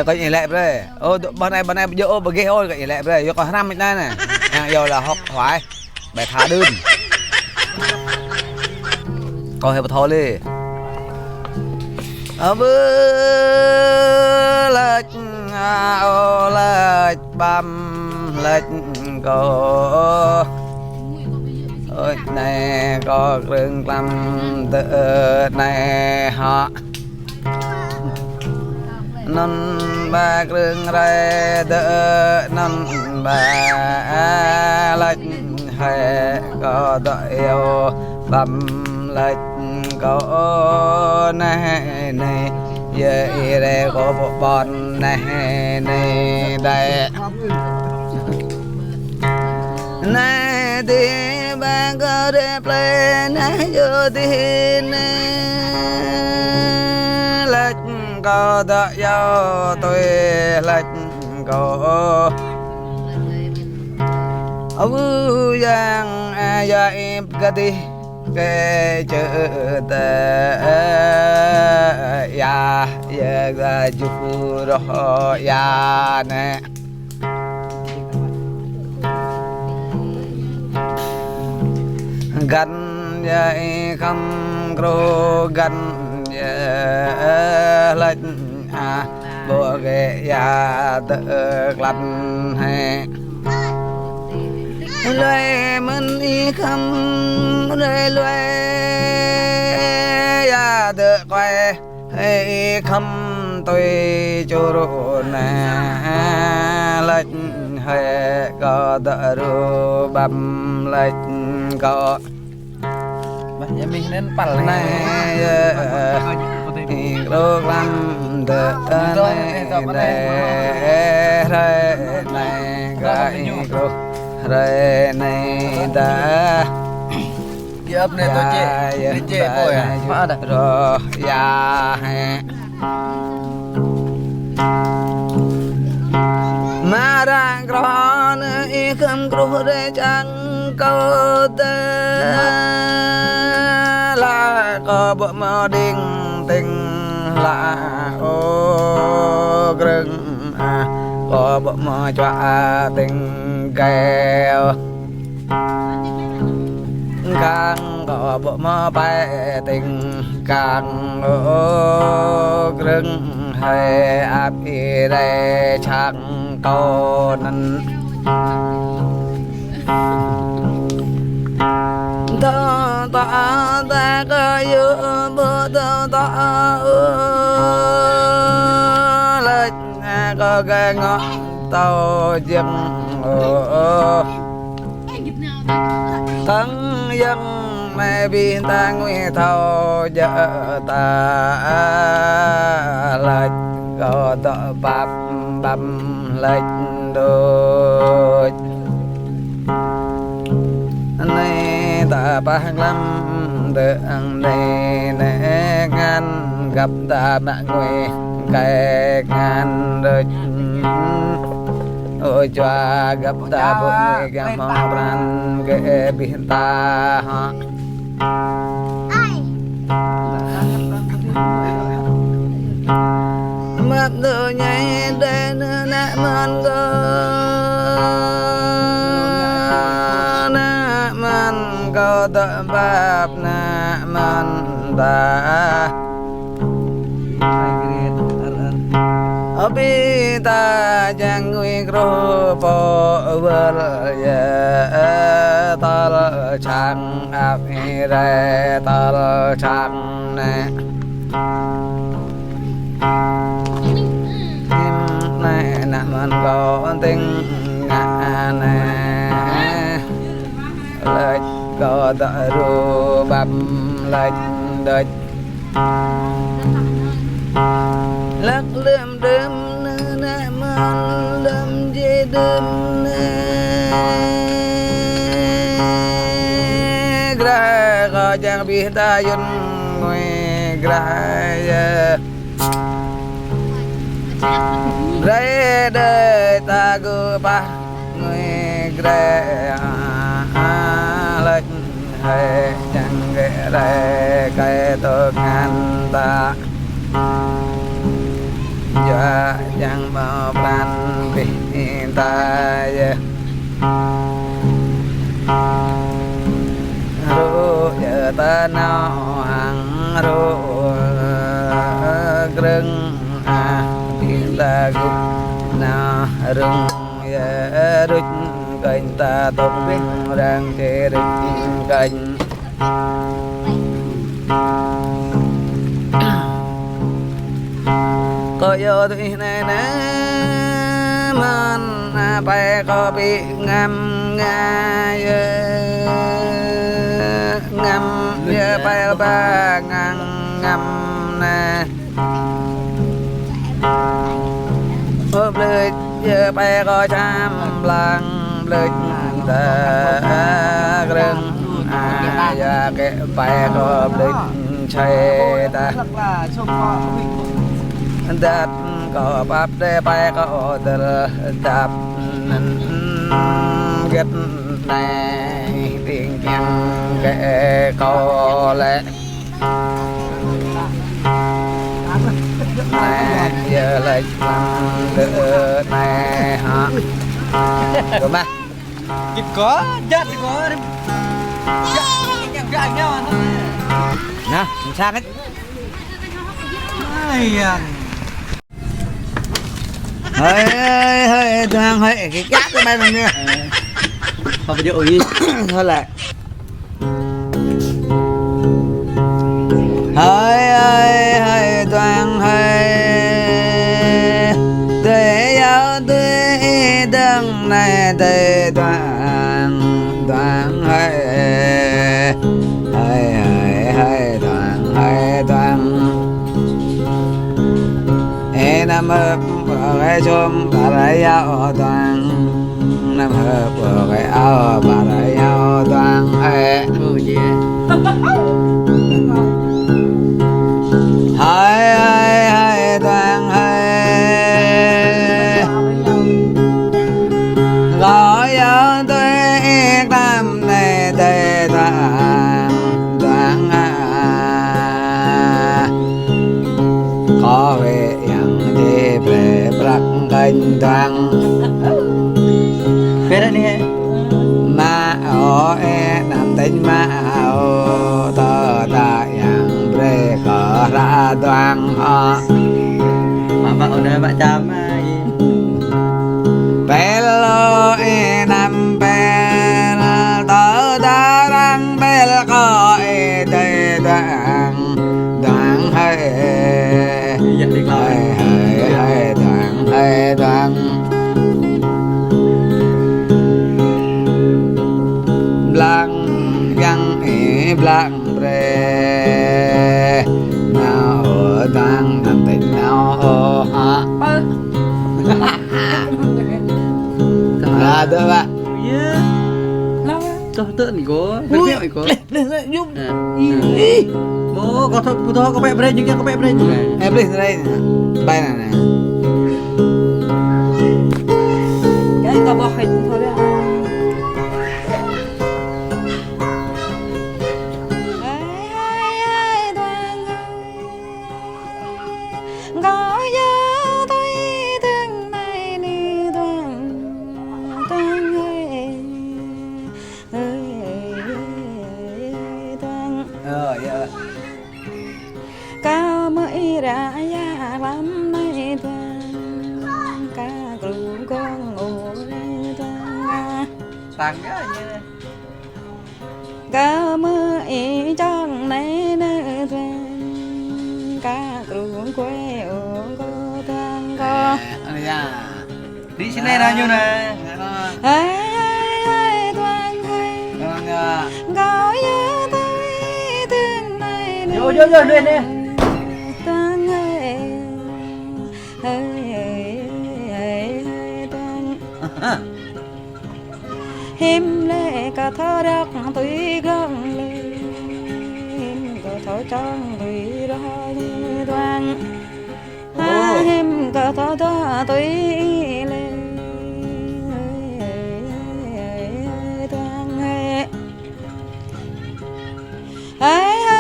có gì lẹ rồi ô bên này vô bờ ghê ôi có gì lẹ rồi vô có năm này nè vô là học hoài bài thả đơn coi hết thôi đi ở bữa lệch lệch băm lệch cô ơi này có rừng làm tự này họ non ba rừng ra tự non ba lệch hay có đợi yêu băm lệch có này này vậy đây có một bọn này này đây này thì bạn có đẹp lên này vô tin lệch có đợi nhau tôi lệch có ôi giang ai cái đi cái chữ ta ya ra chụp rồi ya nè gần vậy không có gần lệch bộ ghế ya tự lăn hay loài mình đi không loài ya tự quay hay không tôi cho rồi nè lệch hay có đỡ rồi bầm lệch có vậy mình nênปั่นnày rồi làm tự này cái rồi này đã kiếp này tôi chê bồi à phá được rồi ya mà đang còn ý không có để chẳng có tên là có bộ mơ đình tình là ô rừng có bộ mơ cho tình kèo càng có bộ mơ bay tình càng ô rừng hay áp ý đây chẳng có nên ta có yêu bữa ta lệch có cái ngõ tàu dừng thắng dân mẹ vì ta nguyện thầu vợ ta lệch có tọ bạp bầm lệch đôi này ta bác lắm được này nè ngăn gặp ta bạn nguyện cái ngàn đời ôi cho gặp ta bộ người gặp mong ran cái biển ta họ mắt đôi nhảy đến nè man go nè man go ta bạp nè man ta Obi ta jang nguy kro po ver ya tal chang ap re tal chang ne ne na man go ting na ne lệch go ta ru bam lệch đệch lắc lượm đơm nè man đơm dê đơm nè gra có chẳng biết ta yun ngồi gra gra đời ta cứ ba ngồi gra lệch hay chẳng ghé đây cái tôi ngàn ta dạ chẳng ban vi ta ru giờ ta nào hàng ru rừng tiếng ta gục na rừng giờ rứt cành ta tung đang kề rứt cành có vô thì này nè man bay có bị ngâm ngay ngâm giờ bay ba ngâm ngâm nè ốp lưỡi giờ bay có trăm lăng lưỡi ta rừng giờ cái bay có lưỡi chạy ta đặt có bắp để bay có đập gật này tiếng kèn cái có lẽ này giờ lại đỡ này hả được mà kịp có dắt có cái anh nhau nè sang hết hơi hơi đang hơi cái cát cái bay mình nha không phải dội gì thôi lại hơi hơi hơi toàn hơi để giáo tươi đằng này để toàn toàn hơi hơi hơi hơi toàn hơi toàn nam hợp cái chôm bà đại giáo toàn nam hợp cái áo bà đại giáo toàn hai gì hai hai toàn hai gọi giáo tôi tam này tề toàn toàn có về về bạc canh toàn cái đó nè ma ở nam tính ma ở tờ đại yang về cờ ra toàn họ mà bạn ở đây bạn chăm ai bello nam bel tờ ta đang bel có tê toàn toàn hay nhận định rồi hay toàn blang yang blang bre nào đang nằm tình nào ha được ba cho tượng có biết biết có giúp bố có thôi có bẹp đây nhưng có bẹp đây em lên đây bay này nè cái tao bỏ hình thôi đấy cao mới ra ya lắm nay toàn ca cừu con ngủ toàn tàng cái như này cao mới trong này nơi toàn ca cừu quê ở cô toàn co đi xin đây là nhiêu nè ai toàn hay có nhớ tôi tương này vô lên nè toàn toàn him lệ cả thơ đắc tùy gần lệ him cả thơ trăng tùy ra toàn him cả thơ đó tùy lệ toàn toàn hay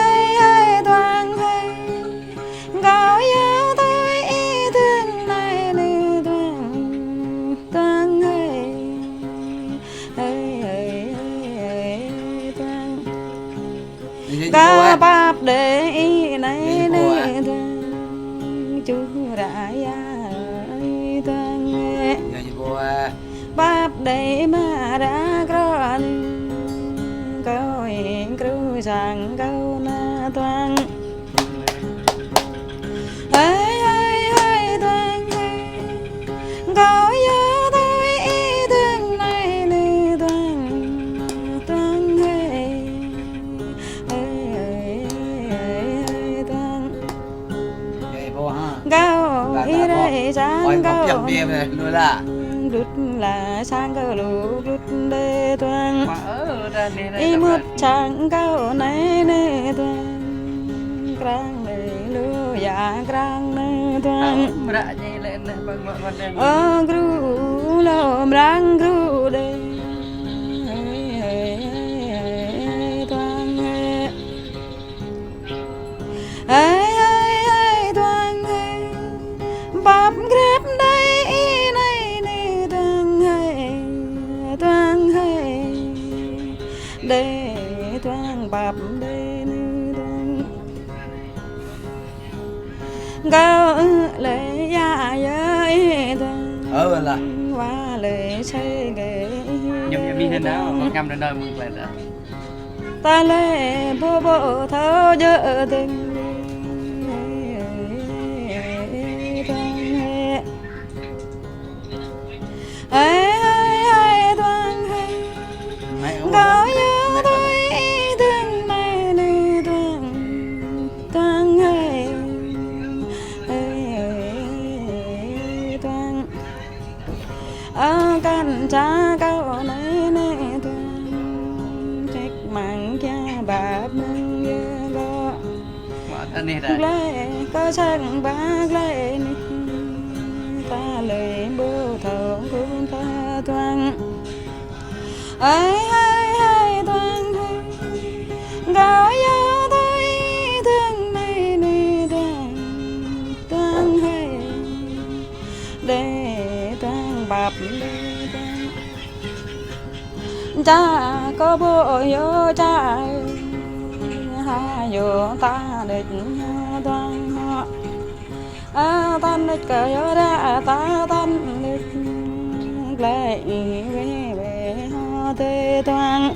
gọi nhớ tôi thương này nữ toàn bắp để này này chú đại thang Giờ gì bùa bắp để mà đã có câu hiện câu rằng câu na toan hãy toan có nhớ tôi thương này này toan hay toan Vậy bùa ha câu ý đây sang Ôi câu không chậm đêm này luôn là đút là sang câu lũ đút đê toan Mà ở ra nè này ý mất chẳng câu này nè toan krang này lu dạ krang nè toan Mera nhảy lên nè bằng mặt đen. gru lo rang gru đê toan toan bắp grab đây này này toan hay để toan bắp đây toan gao lệ ya ya toan là qua lệ xây ghế Nhầm đi thế nào mà ngâm đến nơi mừng lên đó. ta lệ bố bố thơ dơ tình toan hay Mẹ không có nhớ tôi thương này này toan hay toan ở căn cha câu này này toan trách mạng cha bà nâng go Mà ta nè đây. lệ có sang bác lệ ta lời bố thở cũng ta toan toan gọi nhớ tôi thương này này toan hay để toan bạp để toan cha có bố vô cha hai vô ta địch toan họ tan địch cờ vô ra ta tan địch lại về về ho tê toan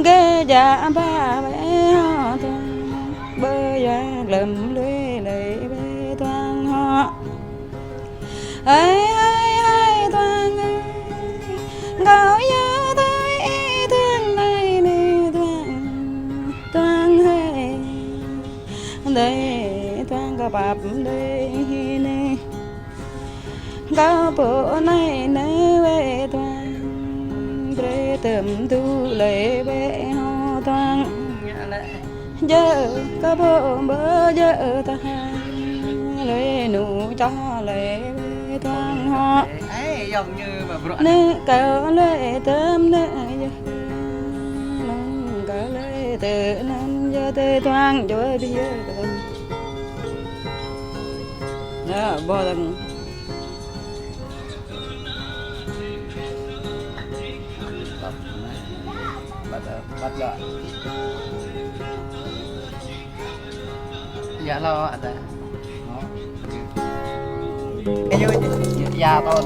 ghê dạ ba bé ho toan bơ ya lầm lưới lệ bé toan ho toan gọi nhớ tôi thương này này toan hay đây toan có bắp đây này có bộ này nơi về toan để tầm tu lệ về ho toan giờ có bộ bơ giờ ta lệ nụ cho lệ về toan ho Ấy giống như mà bro. nè cỡ lệ tấm nè nâng cỡ lệ tự nên giờ tê toan cho bây giờ đó bao lần bắt lại Dạ lo ạ. Cái như già to